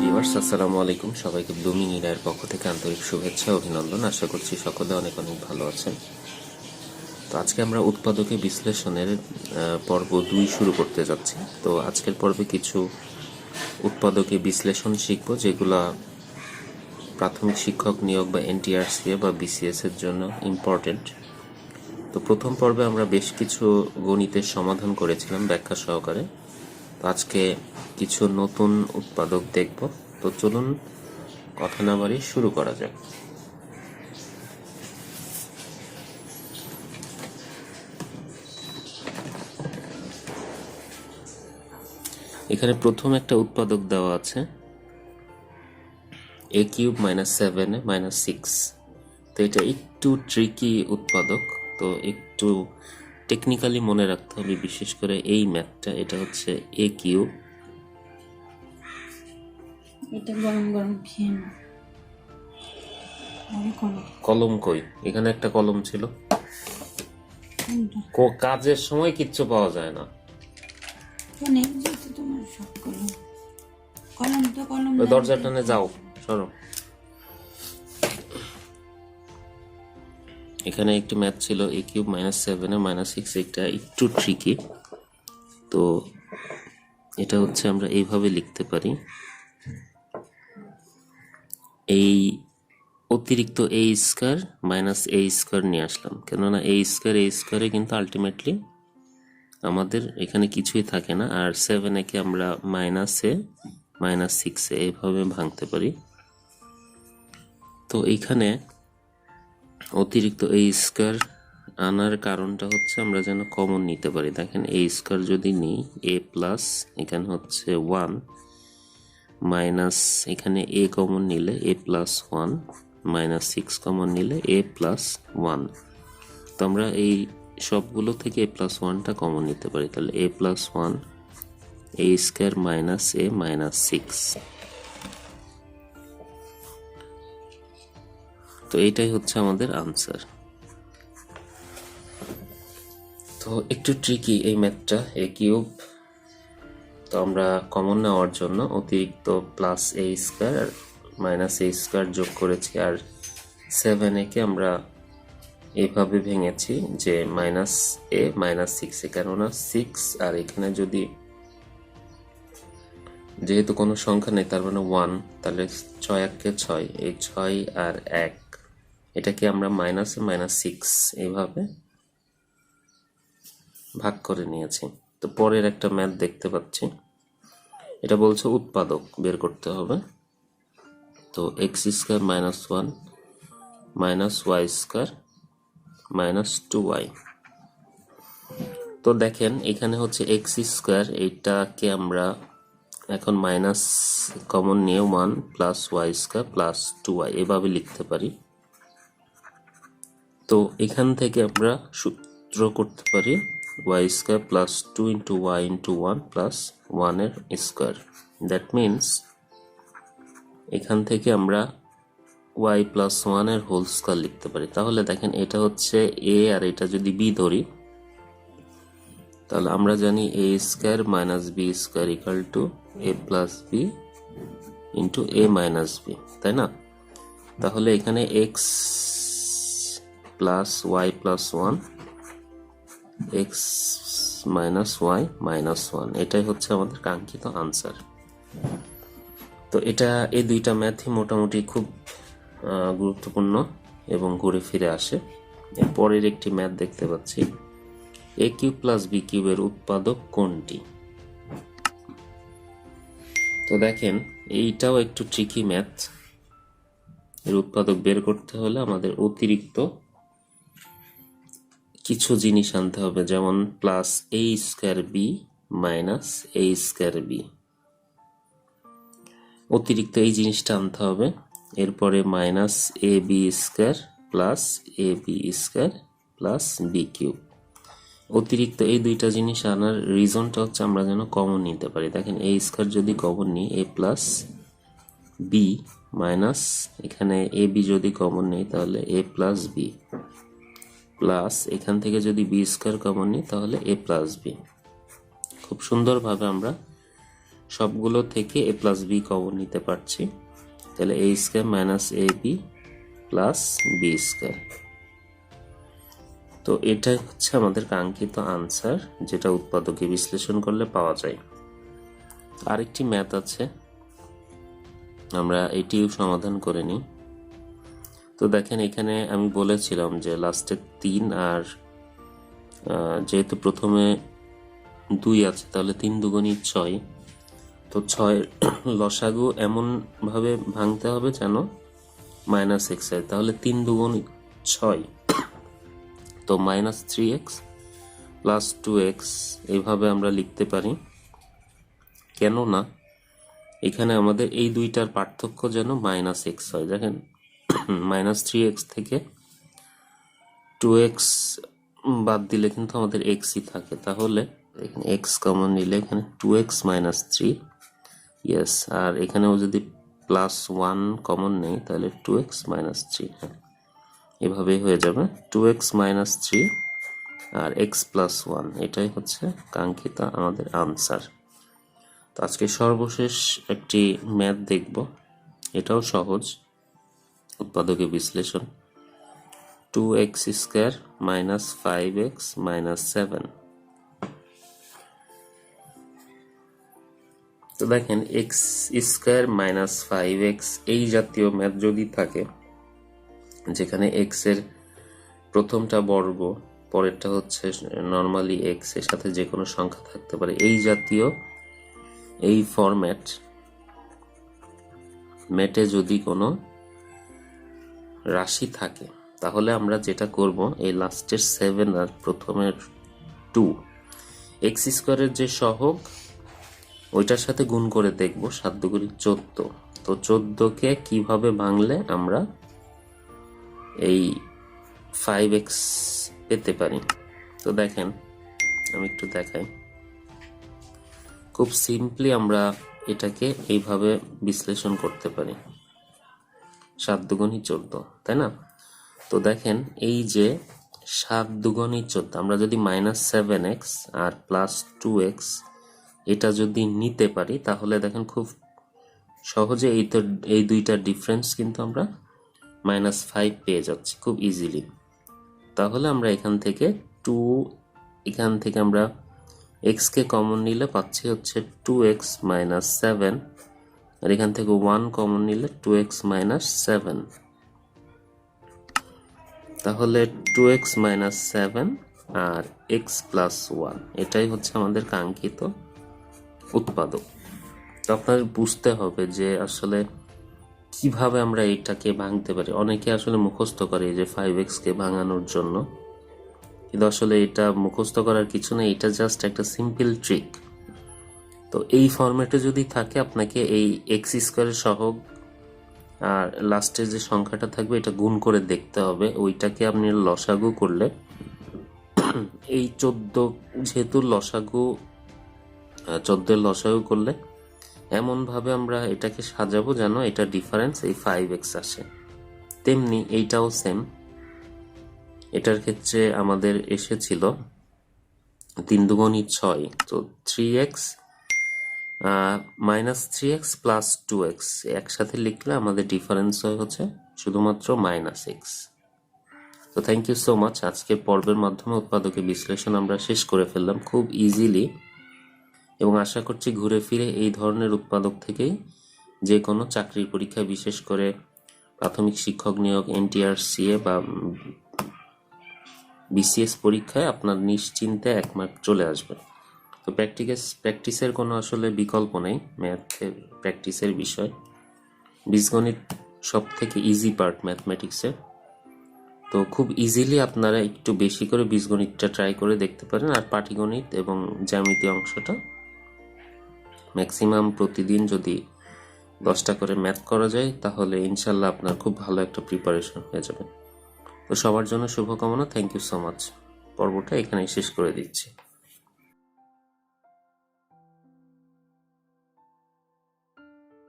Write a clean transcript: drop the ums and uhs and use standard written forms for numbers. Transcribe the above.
Viewers, আসসালামু আলাইকুম। সবাইকে ব্লুমিং ইরার পক্ষ থেকে আন্তরিক শুভেচ্ছা অভিনন্দন। আশা করছি সকলে অনেক অনেক ভালো আছেন। তো আজকে আমরা উৎপাদকে বিশ্লেষণের পর্ব 2 শুরু করতে যাচ্ছি। তো আজকের পর্বে কিছু উৎপাদকে বিশ্লেষণ শিখব, যেগুলা প্রাথমিক শিক্ষক নিয়োগ বা এনটিআরসি বা বিসিএস এর জন্য ইম্পর্টেন্ট। তো প্রথম পর্বে আমরা বেশ কিছু গণিতের সমাধান করেছিলাম ব্যাখ্যা সহকারে। তো আজকে কিছু নতুন উৎপাদক দেখব। তো চলুন কথা না বাড়িয়ে শুরু করা যাক। এখানে প্রথম একটা উৎপাদক দেওয়া আছে, a cube minus 7a minus 6। তো এটা একটু ট্রিকি উৎপাদক, তো একটু টেকনিক্যালি মনে রাখতে হবে, বিশেষ করে এই ম্যাথটা। এটা হচ্ছে a কিউব, এটা গরম গরম খেয়ে না। কলম কই? এখানে একটা কলম ছিল, কাজের সময় কিচ্ছু পাওয়া যায় না। তোমার সব কলম কলম তো কলম। ওই দরজা টানে যাও, সরো। এখানে একটি ম্যাথ ছিল a cube minus 7a minus 6। এটা একটু ট্রিকি। তো এটা হচ্ছে আমরা এইভাবে লিখতে পারি, এই অতিরিক্ত a square minus a square নিয়ে আসলাম, কেননা a স্কয়ারে কিন্তু আলটিমেটলি আমাদের এখানে কিছুই থাকে না। আর 7a কে আমরা মাইনাসে মাইনাস 6 এইভাবে ভাঙতে পারি। তো এইখানে অতিরিক্ত a স্কয়ার আনার কারণটা হচ্ছে আমরা যেন কমন নিতে পারি। দেখেন a স্কয়ার যদি নিই, a প্লাস এখানে হচ্ছে 1 মাইনাস এখানে a কমন নিলে a প্লাস 1 মাইনাস 6 কমন নিলে a প্লাস 1। তো আমরা এই সবগুলো থেকে a প্লাস 1টা কমন নিতে পারি। তাহলে a plus 1 a square minus a minus 6। তো এইটাই হচ্ছে আমাদের আনসার। তো একটু ট্রিকি এই ম্যাথটা, a কিউব। তো আমরা কমন নেওয়ার জন্য অতিরিক্ত plus a square minus a square যোগ করেছি, আর 7a কে আমরা এইভাবে ভেঙেছি যে মাইনাস a মাইনাস 6 এ, কেননা 6 আর এখানে যদি যেহেতু কোনো সংখ্যা নেই তার মানে 1, তাহলে 6 1 6, এই 6 আর 1 এটাকে আমরা মাইনাস মাইনাস 6 এইভাবে ভাগ করে নিয়েছি। তো পরের একটা ম্যাথ দেখতে পাচ্ছি, এটা বলছে উৎপাদক বের করতে হবে। তো x square minus 1 minus y square minus 2y। তো দেখেন এখানে হচ্ছে এক্স স্কয়ার, এইটাকে আমরা এখন মাইনাস কমন নিয়ে 1 plus Y square plus 2y এভাবে লিখতে পারি। তো এখান থেকে আমরা সূত্র করতে পারি y square plus 2 into y into 1 plus 1 এর স্কয়ার। দ্যাট মিনস এখান থেকে আমরা y প্লাস 1 এর হোল স্কয়ার লিখতে পারি। তাহলে দেখেন এটা হচ্ছে a, আর এটা যদি b ধরি, তাহলে আমরা জানি a square minus b square equal to a plus b into a minus b, তাই না? তাহলে এখানে x plus y plus 1 x minus y minus 1, এটাই হচ্ছে আমাদের কাঙ্ক্ষিত আনসার। তো এটা এই দুইটা ম্যাথই মোটামুটি খুব গুরুত্বপূর্ণ এবং ঘুরে ফিরে আসে। পরের একটি ম্যাথ দেখতে পাচ্ছি, a কিউব প্লাস b কিউবের উৎপাদক কোনটি? তো দেখেন এইটাও একটু ট্রিকি ম্যাথ। এর উৎপাদক বের করতে হলে আমাদের অতিরিক্ত কিছু জিনিস আনতে হবে, যেমন plus a square b minus a square b, অতিরিক্ত এই জিনিসটা আনতে হবে। এরপরে minus A B square plus A B square plus B cube. অতিরিক্ত এই দুইটা জিনিস আনার রিজনটা হচ্ছে আমরা যেন কমন নিতে পারি। দেখেন এ স্কয়ার যদি কমন নিই এ প্লাস বি মাইনাস এখানে এ বি যদি কমন নিই তাহলে এ প্লাস বি প্লাস এখান থেকে যদি বি স্কয়ার কমন নিই তাহলে এ প্লাস বি। খুব সুন্দরভাবে আমরা সবগুলো থেকে a প্লাস বি কমন নিতে পারছি, তাহলে a square minus A b plus b square. তো এটাই হচ্ছে আমাদের কাঙ্ক্ষিত আনসার, যেটা উৎপাদকে বিশ্লেষণ করলে পাওয়া যায়। আরেকটি ম্যাথ আছে, আমরা এটিও সমাধান করে নিই। তো দেখেন এখানে আমি বলেছিলাম যে লাস্টে 3 আর যেহেতু প্রথমে 2 আছে তাহলে 3 দুগুণী 6। তো 6 লসাগু এমন ভাবে ভাঙতে হবে যেন মাইনাস এক্স হয়, তাহলে 3 দুগুণী 6, তো মাইনাস 3x প্লাস 2x এইভাবে আমরা লিখতে পারি। কেননা এখানে আমাদের এই দুইটার পার্থক্য যেন মাইনাস এক্স হয়। দেখেন মাইনাস 3x থেকে 2x বাদ দিলে কিন্তু আমাদের এক্সই থাকে, তাহলে এখানে এক্স কমন নিলে এখানে 2x মাইনাস 3, ইয়েস, আর এখানেও যদি প্লাস 1 কমন নেই তাহলে 2x মাইনাস 3, হ্যাঁ এভাবেই হয়ে যাবে 2x মাইনাস 3 আর x প্লাস 1, এটাই হচ্ছে কাঙ্ক্ষিত আমাদের আনসার। তো আজকে সর্বশেষ একটি ম্যাথ দেখব, এটাও সহজ, উৎপাদকে বিশ্লেষণ। 2x square minus 5x minus 7। তো দেখেন x স্কয়ার মাইনাস 5x এই জাতীয় ম্যাথ যদি থাকে, যেখানে x এর প্রথমটা বর্গ, পরেরটা হচ্ছে নর্মালি x এর সাথে যে কোনো সংখ্যা থাকতে পারে, এই জাতীয় এই ম্যাটে যদি কোনো রাশি থাকে, তাহলে আমরা যেটা করব এই লাস্টের 7 আর প্রথমের 2 x স্কয়ারের যে সহগ ওইটার সাথে গুণ করে দেখব, 7 দুগুণী 14। তো 14কে কিভাবে ভাঙলে আমরা এই 5x পেতে পারি। তো দেখেন আমি একটু দেখাই, খুব সিম্পলি আমরা এটাকে এইভাবে বিশ্লেষণ করতে পারি, 7 দুগুণী 14, তাই না? তো দেখেন এই যে 7 দুগুণী 14, আমরা যদি মাইনাস 7x আর প্লাস 2x এটা যদি নিতে পারি, তাহলে দেখেন খুব সহজে এই দুইটার ডিফারেন্স কিন্তু আমরা মাইনাস 5 পেয়ে যাচ্ছি খুব ইজিলি। তাহলে আমরা এখান থেকে আমরা x কে কমন নিলে পাচ্ছি হচ্ছে 2x মাইনাস 7, আর এখান থেকে 1 কমন নিলে 2x মাইনাস 7, তাহলে 2x মাইনাস 7 আর x প্লাস 1, এটাই হচ্ছে আমাদের কাঙ্ক্ষিত উৎপাদক। তো আপনার বুঝতে হবে যে আসলে কিভাবে আমরা এটাকে ভাঙতে পারি। অনেকে আসলে মুখস্থ করে যে 5x কে ভাঙানোর জন্য, কিন্তু আসলে এটা মুখস্থ করার কিছু নেই, এটা জাস্ট একটা সিম্পল ট্রিক। তো এই ফরম্যাটে যদি থাকে, আপনাকে এই x স্কয়ারের সহগ আর লাস্টের যে সংখ্যাটা থাকবে এটা গুণ করে দেখতে হবে, ওইটাকে আপনি লসাগু করলে এই 14 যেহেতু লসাগু 14 এর লসাগু করলে এমনভাবে আমরা এটাকে সাজাবো যেন এটা ডিফারেন্স এই 5x আসে। তেমনি এইটাও সেম, এটার ক্ষেত্রে আমাদের এসেছিল 3 দুগুণী 6, তো 3x minus 3x plus 2x একসাথে লিখলে আমাদের ডিফারেন্স হচ্ছে শুধুমাত্র মাইনাস এক্স। তো থ্যাংক ইউ সো মাচ। আজকের পর্বের মাধ্যমে উৎপাদকের বিশ্লেষণ আমরা শেষ করে ফেললাম খুব ইজিলি, এবং আশা করছি ঘুরে ফিরে এই ধরনের উৎপাদক থেকেই যে কোনো চাকরির পরীক্ষা, বিশেষ করে প্রাথমিক শিক্ষক নিয়োগ, NTRCA বা BCS পরীক্ষায় আপনার নিশ্চিন্তে 1 মার্ক চলে আসবে। তো প্র্যাকটিসের কোনো আসলে বিকল্প নেই, ম্যাথের প্র্যাকটিসের বিষয়। বীজগণিত সব থেকে ইজি পার্ট ম্যাথমেটিক্সের, তো খুব ইজিলি আপনারা একটু বেশি করে বীজগণিতটা ট্রাই করে দেখতে পারেন, আর পাটিগণিত এবং জ্যামিতি অংশটা ম্যাক্সিমাম প্রতিদিন যদি 10টা করে ম্যাথ করা যায়, তাহলে ইনশাল্লাহ আপনার খুব ভালো একটা প্রিপারেশন হয়ে যাবে। তো সবার জন্য শুভকামনা। Thank you so much. পর্বটা এখানেই শেষ করে দিচ্ছি।